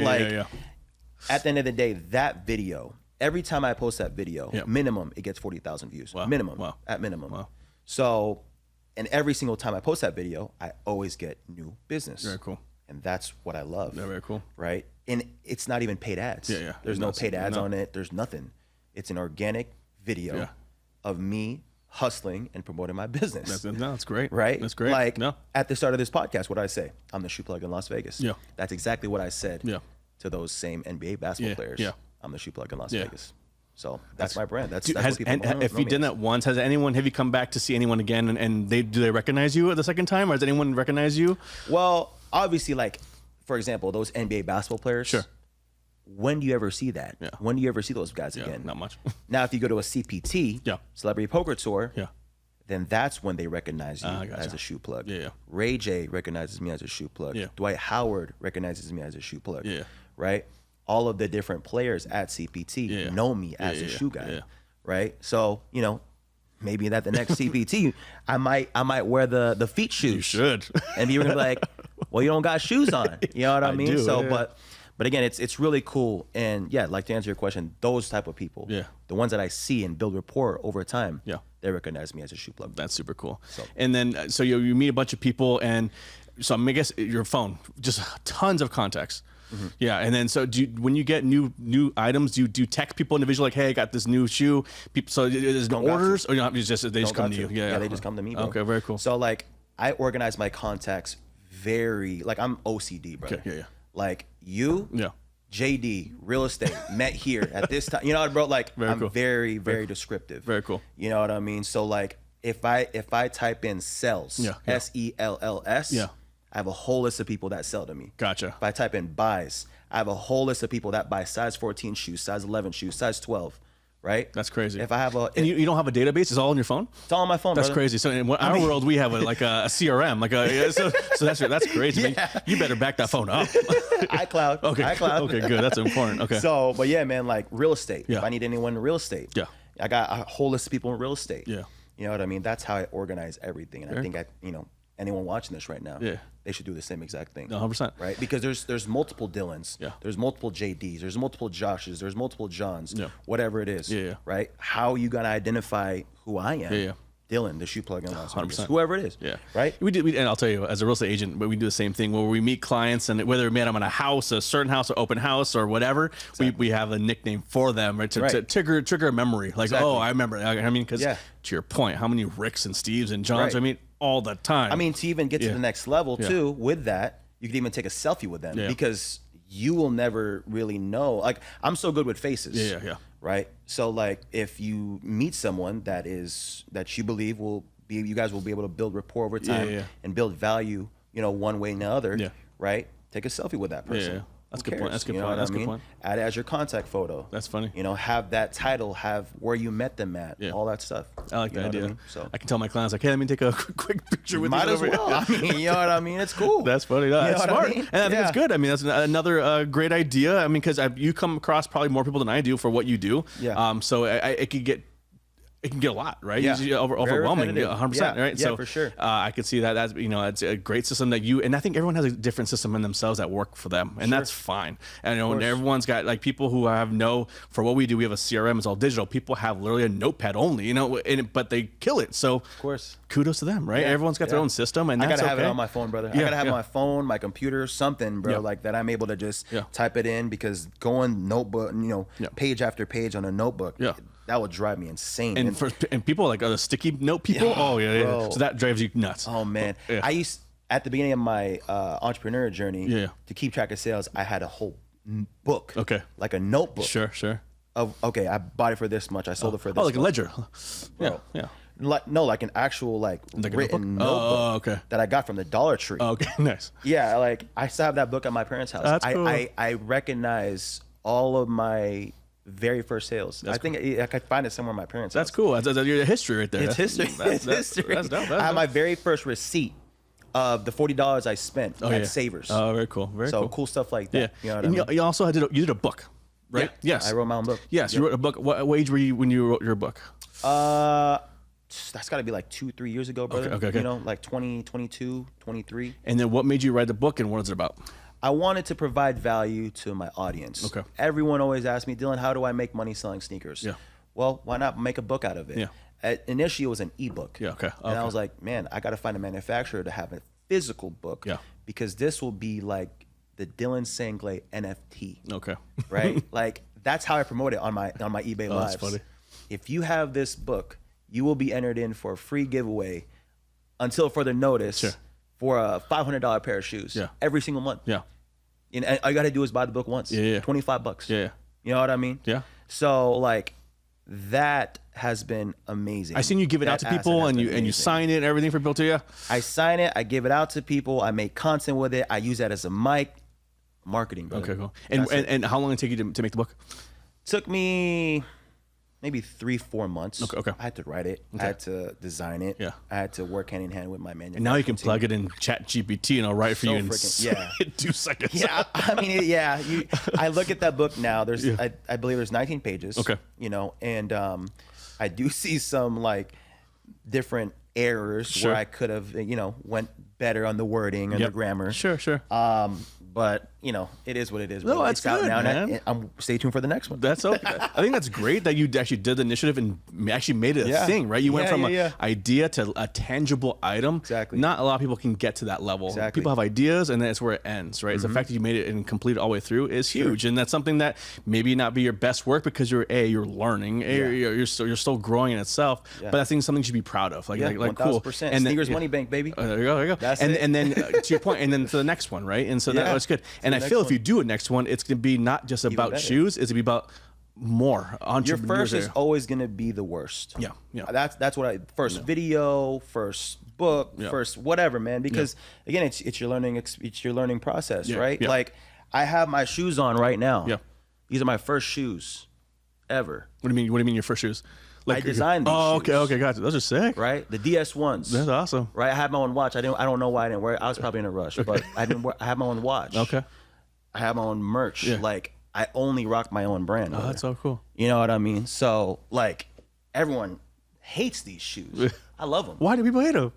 At the end of the day, that video, every time I post that video, minimum, it gets 40,000 views. Wow. Minimum. Wow. At minimum. Wow. So, and every single time I post that video, I always get new business. Very cool. And that's what I love. Very cool. Right? And it's not even paid ads. There's no paid ads on it. There's nothing. It's an organic video of me hustling and promoting my business. That's great. Right? That's great. Like, at the start of this podcast, what did I say? I'm the shoe plug in Las Vegas. That's exactly what I said to those same NBA basketball players. I'm the shoe plug in Las Vegas. So that's my brand. That's what people know. If you did that once, have you come back to see anyone again, and do they recognize you the second time, or does anyone recognize you? Well, obviously, like, for example, those NBA basketball players. Sure. When do you ever see that? When do you ever see those guys again? Not much. Now, if you go to a CPT, Celebrity Poker Tour, then that's when they recognize you as a shoe plug. Ray J recognizes me as a shoe plug. Dwight Howard recognizes me as a shoe plug. Right? All of the different players at CPT know me as a shoe guy. Right? So, you know, maybe at the next CPT, I might wear the feet shoes. You should. And you're gonna be like, well, you don't got shoes on. You know what I mean? Do, so, but again, it's really cool. And like, to answer your question, those type of people, the ones that I see and build rapport over time, they recognize me as a shoe plug. That's super cool. So, and then, so you meet a bunch of people, and so I guess your phone, just tons of contacts. And then so when you get new items, do you text people individually like, hey, I got this new shoe? People, so there's no orders, or they just come to you? Yeah, they just come to me, bro. Okay, very cool. So like, I organize my contacts like, I'm OCD, bro. Okay, Like, you, JD, real estate, met here at this time. You know what, bro? Like, I'm very, very descriptive. Very cool. You know what I mean? So like, if I type in sells, SELLS, I have a whole list of people that sell to me. Gotcha. If I type in buys, I have a whole list of people that buy size 14 shoes, size 11 shoes, size 12. Right? That's crazy. If I have and you don't have a database? It's all on your phone? It's all on my phone. That's brother. crazy. So in our world, we have a CRM. So that's crazy. Man, you better back that phone up. iCloud. Okay. iCloud. Okay, good. That's important. Okay. So, but yeah, man, like real estate. If I need anyone in real estate, I got a whole list of people in real estate. You know what I mean? That's how I organize everything. And I think anyone watching this right now, they should do the same exact thing. 100%. Right? Because there's multiple Dylans, there's multiple JDs, there's multiple Joshes, there's multiple Johns, whatever it is. Right? How are you gonna identify who I am? Dylan, the shoe plug in Las Vegas, whoever it is. Right? And I'll tell you, as a real estate agent, we do the same thing where we meet clients, and whether we met them in a house, a certain house, or open house, or whatever, we have a nickname for them, right? To trigger a memory. Like, oh, I remember. I mean, because to your point, how many Ricks and Steves and Johns? I mean, all the time. I mean, to even get to the next level too, with that, you can even take a selfie with them because you will never really know. Like, I'm so good with faces. Right? So like, if you meet someone that you believe you guys will be able to build rapport over time and build value, one way and the other, right? Take a selfie with that person. That's a good point. That's a good point. That's a good point. Add it as your contact photo. That's funny. Have that title, have where you met them at, all that stuff. I like that idea. So I can tell my clients, like, hey, let me take a quick picture with you. Might as well. I mean, you know what I mean? It's cool. That's funny. That's smart. And I think it's good. I mean, that's another great idea. I mean, because you come across probably more people than I do for what you do. So it could get it can get a lot, right? Yeah. It's overwhelming, repetitive. 100%, Yeah. right? Yeah, So for sure. I could see that as, it's a great system that and I think everyone has a different system in themselves that work for them, and that's fine. And and everyone's got, like, people who for what we do, we have a CRM, it's all digital. People have literally a notepad only, but they kill it. So of course, kudos to them, right? Everyone's got their own system, and I that's gotta have it on my phone, brother. I gotta have my phone, my computer, something, bro, like that I'm able to just type it in, because going notebook, page after page on a notebook, that would drive me insane. And people like the sticky note people, so that drives you nuts. Oh man, I used at the beginning of my entrepreneur journey to keep track of sales. I had a whole book, like a notebook. Sure. Of I bought it for this much. I sold it for this. Oh, like much. a ledger. Yeah. Like an actual written notebook that I got from the Dollar Tree. Oh, okay, nice. Yeah, like I still have that book at my parents' house. That's cool. I recognize all of my very first sales. I think I could find it somewhere in my parents' house. That's cool. That's your history right there. It's history. It's history. That's dope. I have my very first receipt of the $40 I spent at Savers. Oh, very cool. Very cool. So cool stuff like that. Yeah. You know what I mean? You also you did a book, right? Yeah. Yes. I wrote my own book. Yes, you wrote a book. What age were you when you wrote your book? That's got to be like 2-3 years ago, brother. Okay. Like 22, 23. And then what made you write the book, and what is it about? I wanted to provide value to my audience. Okay. Everyone always asks me, Dylan, how do I make money selling sneakers? Yeah. Well, why not make a book out of it? Yeah. Initially, it was an ebook. Yeah. Okay. And I was like, man, I got to find a manufacturer to have a physical book. Yeah. Because this will be like the Dylan Sanglay NFT. Okay. Right? Like that's how I promote it on my eBay Lives. That's funny. If you have this book, you will be entered in for a free giveaway until further notice. Sure. For a $500 pair of shoes every single month. Yeah. And all you got to do is buy the book once. Yeah. $25. Yeah. You know what I mean? Yeah. So like that has been amazing. I seen you give it out to people, and you sign it and everything for people too. Yeah. I sign it. I give it out to people. I make content with it. I use that as a mic. Marketing. Brother. Okay. Cool. And how long did it take you to make the book? Took me maybe 3-4 months. Okay. I had to write it. I had to design it. Yeah. I had to work hand in hand with my manufacturer. And now you can plug it in ChatGPT and it'll write for you in 2 seconds. Yeah. I mean, I look at that book now. There's, I believe there's 19 pages. Okay. And I do see some like different errors where I could have, went better on the wording or the grammar. Sure. But it is what it is. No, that's good, man. I'm stay tuned for the next one. That's okay. I think that's great that you actually did the initiative and actually made it a thing, right? You went from an idea to a tangible item. Exactly. Not a lot of people can get to that level. Exactly. People have ideas, and that's where it ends, right? It's the fact that you made it and complete it all the way through is huge, and that's something that maybe not be your best work because you're learning, you're still growing in itself. But I think something you should be proud of, like cool. 1,000%. And Sneakers Money Bank, baby. There you go. That's and then to your point, and then to the next one, right? And so that's good. And I feel if you do a next one, it's going to be not just about shoes. It's going to be about more entrepreneurs. Your first is always going to be the worst. Yeah. That's what first video, first book, first whatever, man. Because again, it's your learning process, right? Yeah. Like I have my shoes on right now. Yeah. These are my first shoes ever. What do you mean your first shoes? Like, I designed these shoes. Okay, gotcha. Those are sick. Right? The DS ones. That's awesome. Right? I had my own watch. I don't know why I didn't wear it. I was probably in a rush, but I had my own watch. Okay. I have my own merch. Like I only rock my own brand. Oh, that's so cool. You know what I mean? So like everyone hates these shoes. I love them. Why do people hate them?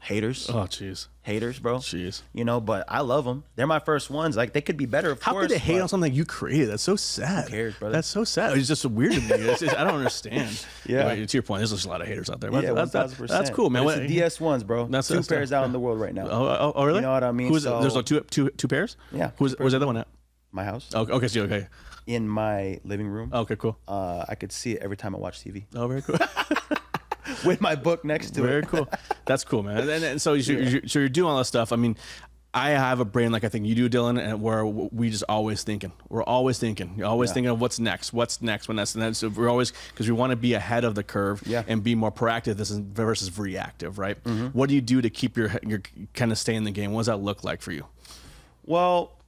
Haters. Oh, jeez. Haters, bro. Jeez. But I love them. They're my first ones. Like they could be better, of course. How could they hate on something you created? That's so sad. Who cares, brother? That's so sad. It's just so weird to me. I don't understand. To your point, there's just a lot of haters out there. Yeah, that's cool, man. It's the DS ones, bro. That's two pairs out in the world right now. Oh, really? You know what I mean? There's like two pairs? Yeah. Where's the other one at? My house. Oh, okay. Okay. In my living room. Okay, cool. I could see it every time I watch TV. Oh, very cool. With my book next to it. Very cool. That's cool, man. And so you're doing all this stuff. I mean, I have a brain like I think you do, Dylan, and where we just always thinking. We're always thinking. You're always thinking of what's next when that's. So we're always, because we want to be ahead of the curve and be more proactive versus reactive, right? Mm-hmm. What do you do to keep your kind of stay in the game? What does that look like for you? Well,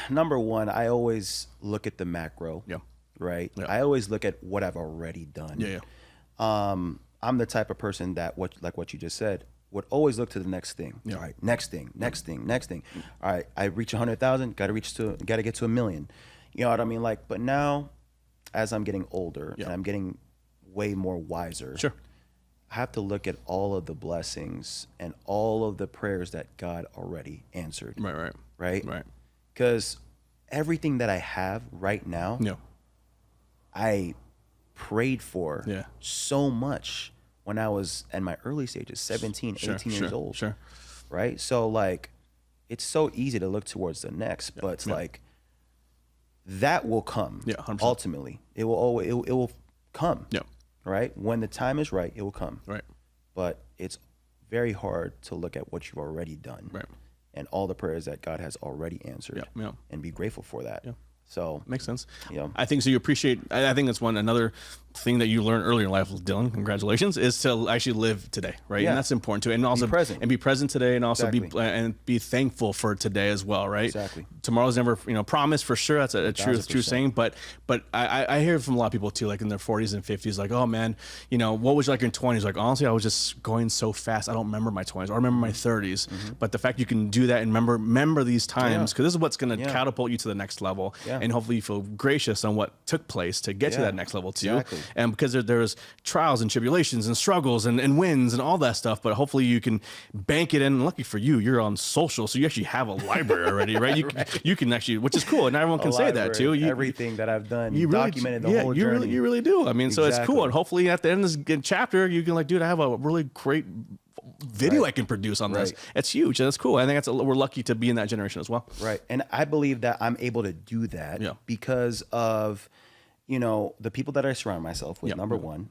number one, I always look at the macro. Yeah. Right. Yeah. I always look at what I've already done. Yeah. I'm the type of person that like what you just said, would always look to the next thing. Yeah. All right, next thing. All right, I reach 100,000, got to get to 1 million. You know what I mean? Like, but now, as I'm getting older and I'm getting way more wiser. Sure. I have to look at all of the blessings and all of the prayers that God already answered. Right. Because everything that I have right now, I prayed for so much when I was in my early stages, 17, 18 years old. Sure. Right? So like, it's so easy to look towards the next, but it's like, that will come. 100%. Ultimately. It will come. Yeah. Right? When the time is right, it will come. Right. But it's very hard to look at what you've already done. Right. And all the prayers that God has already answered. Yeah. And be grateful for that. Yeah. So makes sense. Yeah. I think so. You appreciate. I think that's another thing that you learned earlier in life, Dylan. Congratulations, is to actually live today, right? Yeah. And that's important too. And also be present today, and also be thankful for today as well, right? Exactly. Tomorrow's never promised for sure. That's a true saying. But I hear from a lot of people too, like in their 40s and 50s, like, oh man, what was you like in your 20s? Like honestly, I was just going so fast. I don't remember my 20s. I remember my 30s. But the fact you can do that and remember these times, because this is what's going to catapult you to the next level, and hopefully you feel gracious on what took place to get to that next level too. Exactly. And because there's trials and tribulations and struggles and wins and all that stuff, but hopefully you can bank it in. And lucky for you, you're on social, so you actually have a library already, right? You can actually, which is cool, and everyone can say that too. Everything that I've done, you documented the whole journey. You really do. I mean, so it's cool, and hopefully at the end of this chapter, you can like, dude, I have a really great video I can produce on this. It's huge. That's cool. I think we're lucky to be in that generation as well. Right. And I believe that I'm able to do that because of, the people that I surround myself with, number one,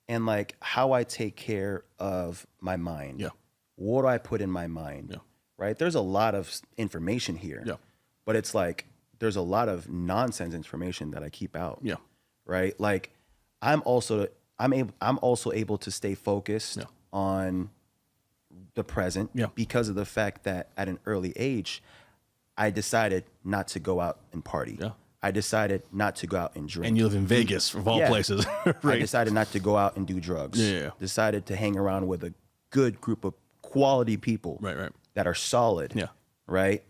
and like how I take care of my mind. Yeah. What do I put in my mind? Yeah. Right. There's a lot of information here. Yeah. But it's like, there's a lot of nonsense information that I keep out. Yeah. Right. Like I'm also able to stay focused on the present because of the fact that at an early age, I decided not to go out and party. Yeah. I decided not to go out and drink. And you live in Vegas, of all places. Right. I decided not to go out and do drugs. Yeah. Decided to hang around with a good group of quality people that are solid. Yeah. Right.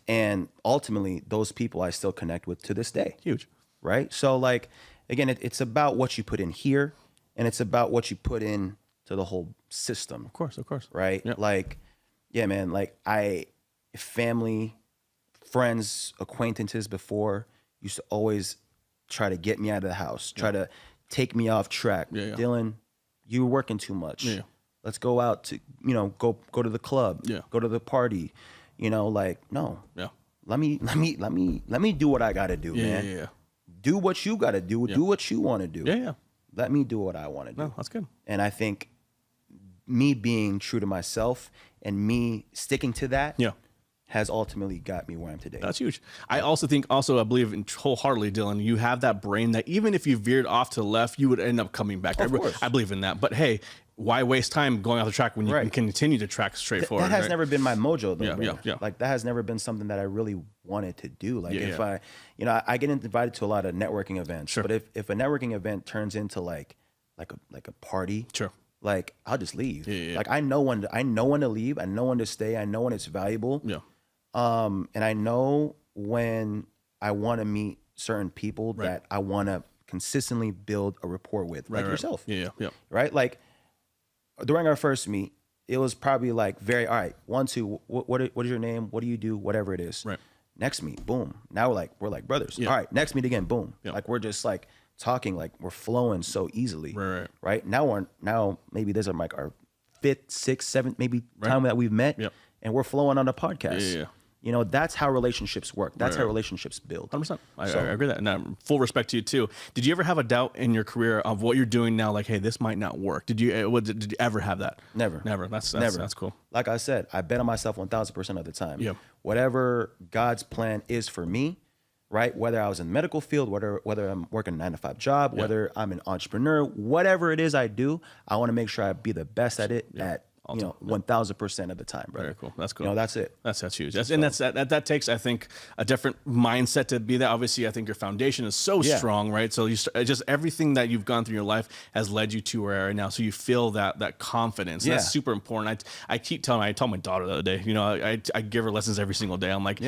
And ultimately, those people I still connect with to this day. Huge. Right. So like, again, it's about what you put in here, and it's about what you put in to the whole system. Of course. Right. Yep. Like, yeah, man, like family, friends, acquaintances before used to always try to get me out of the house, try to take me off track. Dylan, you were working too much. Let's go out to, go to the club, go to the party, like, no, let me do what I got to do, man. Do what you got to do. Do what you want to do. Let me do what I want to do. No, that's good. And I think me being true to myself and me sticking to that has ultimately got me where I am today. That's huge. I also think, I believe in wholeheartedly, Dylan, you have that brain that even if you veered off to the left, you would end up coming back. Of course. I believe in that. But hey, why waste time going off the track when you can continue to track straight forward? That has never been my mojo, though. Yeah. Like that has never been something that I really wanted to do. Like I get invited to a lot of networking events. Sure. But if a networking event turns into like a party, sure, like I'll just leave. Like I know when to leave. I know when to stay. I know when it's valuable. Yeah. And I know when I want to meet certain people that I want to consistently build a rapport with, like yourself. Yeah. Right. Like during our first meet, it was probably like all right, 1, 2, what is your name? What do you do? Whatever it is. Right. Next meet, boom. Now we're like brothers. Yeah. All right. Next meet again, boom. Yeah. Like we're just like talking, like we're flowing so easily. Right. Now maybe there's like our 5th, 6th, 7th, maybe time that we've met, and we're flowing on a podcast. Yeah. That's how relationships work. That's how relationships build. 100%. I agree with that. And full respect to you too. Did you ever have a doubt in your career of what you're doing now? Like, hey, this might not work. Did you ever have that? Never. That's cool. Like I said, I bet on myself 1,000% of the time. Yeah. Whatever God's plan is for me, right? Whether I was in the medical field, whether I'm working a 9-to-5 job, whether I'm an entrepreneur, whatever it is I do, I want to make sure I be the best at it at 1,000% of the time, brother. Very cool. That's cool. That's it. That's huge. That takes, I think, a different mindset to be that. Obviously, I think your foundation is so strong, right? So just everything that you've gone through in your life has led you to where you are now. So you feel that confidence. That's super important. I keep telling. I told my daughter the other day. I give her lessons every single day. I'm like,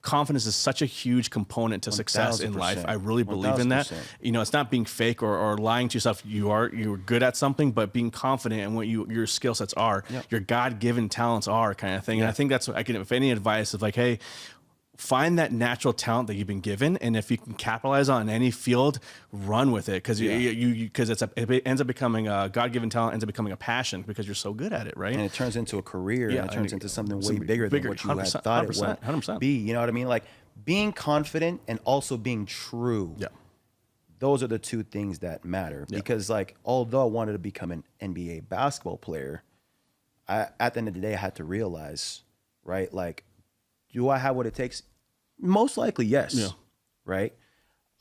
confidence is such a huge component to success in life. I really believe in that. 1000%. You know, it's not being fake or lying to yourself. You're good at something, but being confident in what your skill sets are, your God-given talents are, kind of thing. And I think that's what I can, if any advice of like, hey, find that natural talent that you've been given, and if you can capitalize on any field, run with it, because it ends up becoming a God-given talent, ends up becoming a passion because you're so good at it, right? And it turns into a career, and it turns into something way bigger than what you had thought it would 100%. be. You know what I mean? Like being confident and also being true. Yeah. Those are the two things that matter. Because like, although I wanted to become an NBA basketball player, at the end of the day, I had to realize, right? Like, do I have what it takes? Most likely, yes. Yeah. Right.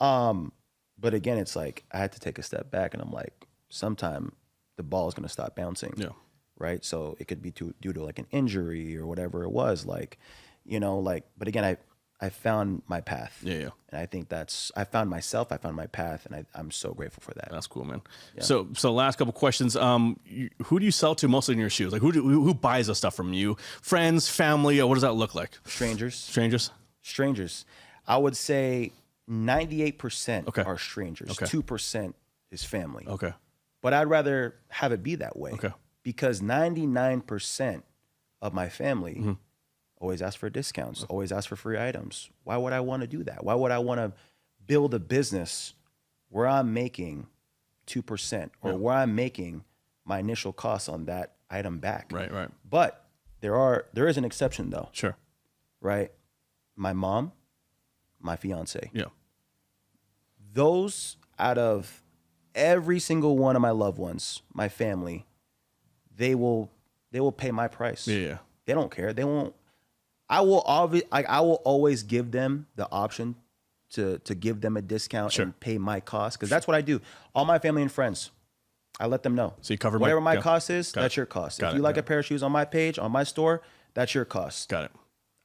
But again, it's like I had to take a step back, and I'm like, sometime the ball is going to stop bouncing. Yeah. Right. So it could be due to like an injury or whatever it was. Like, you know, like, but again, I found my path. Yeah. And I think I found myself, I found my path, and I'm so grateful for that. That's cool, man. Yeah. So last couple questions. Who do you sell to mostly in your shoes? Like who buys the stuff from you? Friends, family, or what does that look like? Strangers. I would say 98% are strangers. 2% is family. Okay. But I'd rather have it be that way. Okay. Because 99% of my family always ask for discounts, always ask for free items. Why would I want to do that? Why would I want to build a business where I'm making 2% or where I'm making my initial costs on that item back? Right. But there is an exception though. Sure. Right? My mom, my fiance. Yeah. Those out of every single one of my loved ones, my family, they will pay my price. Yeah. They don't care. They won't. I will always give them the option to give them a discount and pay my cost, because that's what I do. All my family and friends, I let them know. So you cover whatever my cost is. That's your cost. If you like a pair of shoes on my page, on my store, that's your cost. Got it.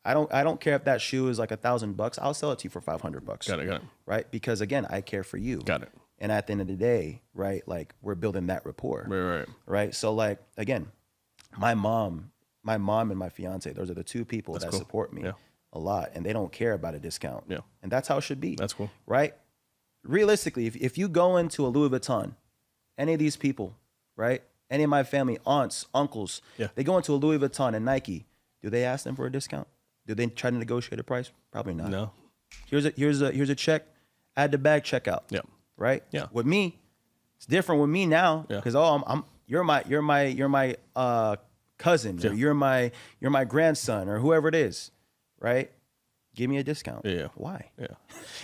I don't care if that shoe is like $1,000. I'll sell it to you for $500. Got it. Right? Because again, I care for you. Got it. And at the end of the day, right, like we're building that rapport. Right. So like, again, my mom and my fiance, those are the two people that support me a lot, and they don't care about a discount. Yeah. And that's how it should be. That's cool. Right? Realistically, if you go into a Louis Vuitton, any of these people, right? Any of my family, aunts, uncles, they go into a Louis Vuitton and Nike, do they ask them for a discount? Do they try to negotiate a price? Probably not. No. Here's a check, add the bag, checkout. Yeah. Right? Yeah. With me, it's different with me now, because you're my cousin, or you're my grandson, or whoever it is, right? Give me a discount. Yeah. Why? Yeah.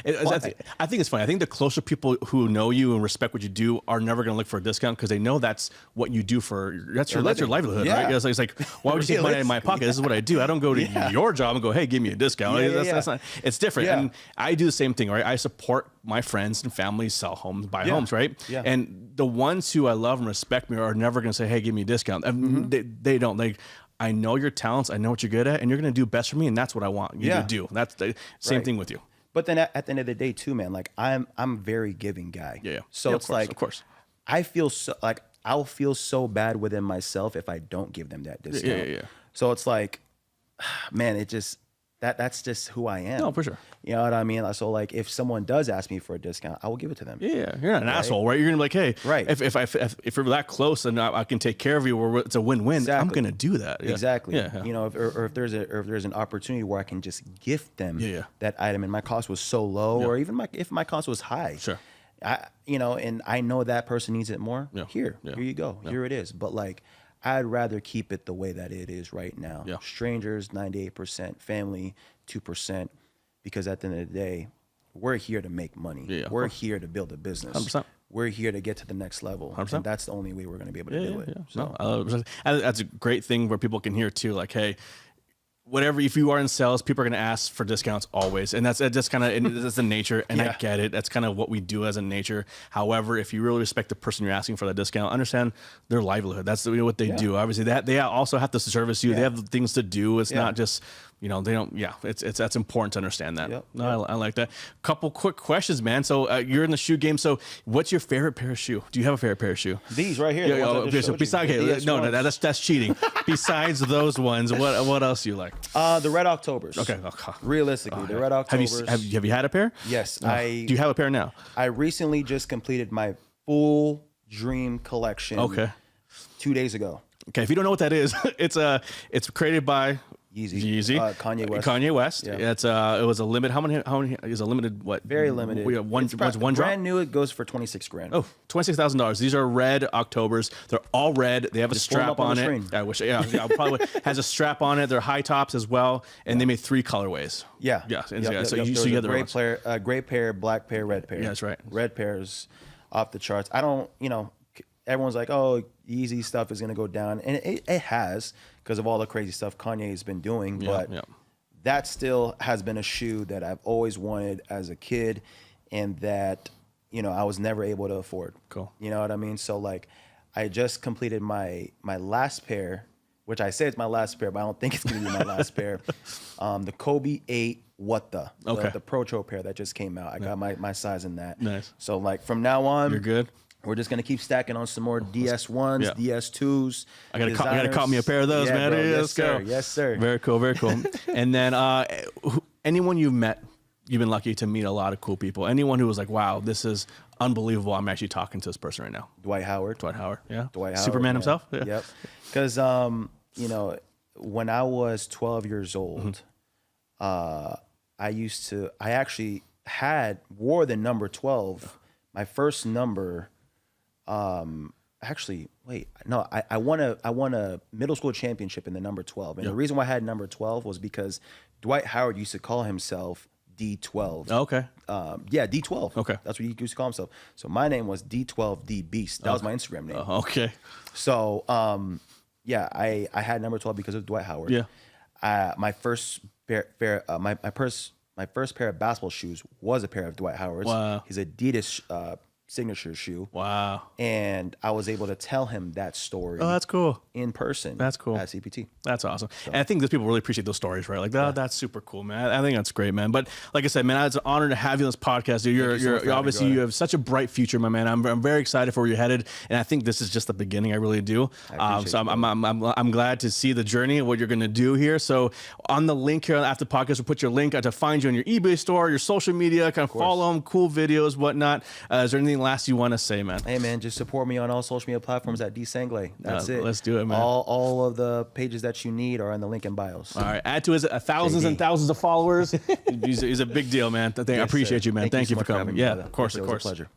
I think it's funny. I think the closer people who know you and respect what you do are never going to look for a discount, because they know that's what you do that's your livelihood, right? It's like, why would you take money out of my pocket? This is what I do. I don't go to your job and go, hey, give me a discount. That's not. It's different. Yeah. And I do the same thing, right? I support my friends and family sell homes, buy homes, right? Yeah. And the ones who I love and respect me are never going to say, hey, give me a discount. I mean, they don't. Like, I know your talents. I know what you're good at, and you're going to do best for me, and that's what I want you to do. That's the same thing with you. But then at the end of the day, too, man, like I'm a very giving guy. Yeah. So it's like, of course, I feel so like I'll feel so bad within myself if I don't give them that discount. Yeah. So it's like, man, it just that's just who I am. No, for sure. You know what I mean? So like, if someone does ask me for a discount, I will give it to them. Yeah, you're not an asshole, right? You're gonna be like, hey, right. If we're that close and I can take care of you, or it's a win-win, exactly. I'm gonna do that. Yeah. Exactly. Yeah. You know, if there's an opportunity where I can just gift them that item, and my cost was so low, or even if my cost was high, sure. And I know that person needs it more. Yeah. Here you go. Yeah. Here it is. But like, I'd rather keep it the way that it is right now. Yeah. Strangers, 98%, family, 2%, because at the end of the day, we're here to make money. Yeah, we're here to build a business. 100%. We're here to get to the next level. 100%. And that's the only way we're going to be able to do it. Yeah. So that's a great thing where people can hear too, like, hey, whatever, if you are in sales, people are going to ask for discounts always. And that's just kind of, that's the nature. And I get it. That's kind of what we do as a nature. However, if you really respect the person you're asking for the discount, understand their livelihood. That's what they do. Obviously, they also have to service you. They have things to do. It's not just you know, they don't. Yeah, it's that's important to understand that. Yep, No, I like that. Couple quick questions, man. So you're in the shoe game. So what's your favorite pair of shoe? Do you have a favorite pair of shoe? These right here. Yeah. Okay, so besides, no, that's cheating. Besides those ones, what else do you like? The Red Octobers. Okay. Realistically, the Red Octobers. Have you had a pair? Yes. Do you have a pair now? I recently just completed my full dream collection. Okay. 2 days ago. Okay, if you don't know what that is, it's created by Yeezy, Kanye West. Kanye West. Yeah. It was a limit. How many is a limited? What? Very limited. We have one drop. Brand new. It goes for $26,000. Oh, $26,000. These are red Octobers. They're all red. They have a strap on it. I wish. Yeah, probably has a strap on it. They're high tops as well, and they made 3 colorways. Yeah. Yeah. So you have the gray pair, black pair, red pair. Yeah, that's right. Red pairs, off the charts. I don't. Everyone's like, oh, Yeezy stuff is going to go down. And it has, because of all the crazy stuff Kanye has been doing. But that still has been a shoe that I've always wanted as a kid and that, I was never able to afford. Cool. You know what I mean? So, like, I just completed my last pair, which I say it's my last pair, but I don't think it's going to be my last pair. The Kobe 8 the Pro pair that just came out. I got my size in that. Nice. So, like, from now on. You're good. We're just gonna keep stacking on some more DS1s, DS2s. I gotta call me a pair of those, man. Bro, Let's go. Yes, sir. Very cool, very cool. And then anyone you've met, you've been lucky to meet a lot of cool people. Anyone who was like, wow, this is unbelievable. I'm actually talking to this person right now. Dwight Howard. Yeah. Dwight Howard. Superman himself. Yeah. Yep. Because when I was 12 years old, I actually wore the number 12. My first number. I won a middle school championship in the number 12. And the reason why I had number 12 was because Dwight Howard used to call himself D12. Okay. D12. Okay. That's what he used to call himself. So my name was D12 D Beast. That was my Instagram name. Okay. So I had number 12 because of Dwight Howard. Yeah. My first pair my first pair of basketball shoes was a pair of Dwight Howard's. Wow. His Adidas signature shoe. Wow. And I was able to tell him that story. Oh, that's cool. In person. That's cool. At CPT. That's awesome. And I think those people really appreciate those stories, right? Like, that's super cool, man. I think that's great, man. But like I said, man, it's an honor to have you on this podcast. Dude. You're obviously, you have such a bright future, my man. I'm very excited for where you're headed. And I think this is just the beginning. I really do. I'm glad to see the journey of what you're going to do here. So on the link here after the podcast, we'll put your link to find you on your eBay store, your social media, kind of follow them, cool videos, whatnot. Is there anything last you want to say, man? Hey, man, just support me on all social media platforms at Sanglay. That's it. Let's do it, man. All of the pages that you need are in the link in bios. All right. Add to his thousands and thousands of followers. He's a big deal, man. I appreciate you, man. Thank you for coming. Yeah, of course. It was a pleasure.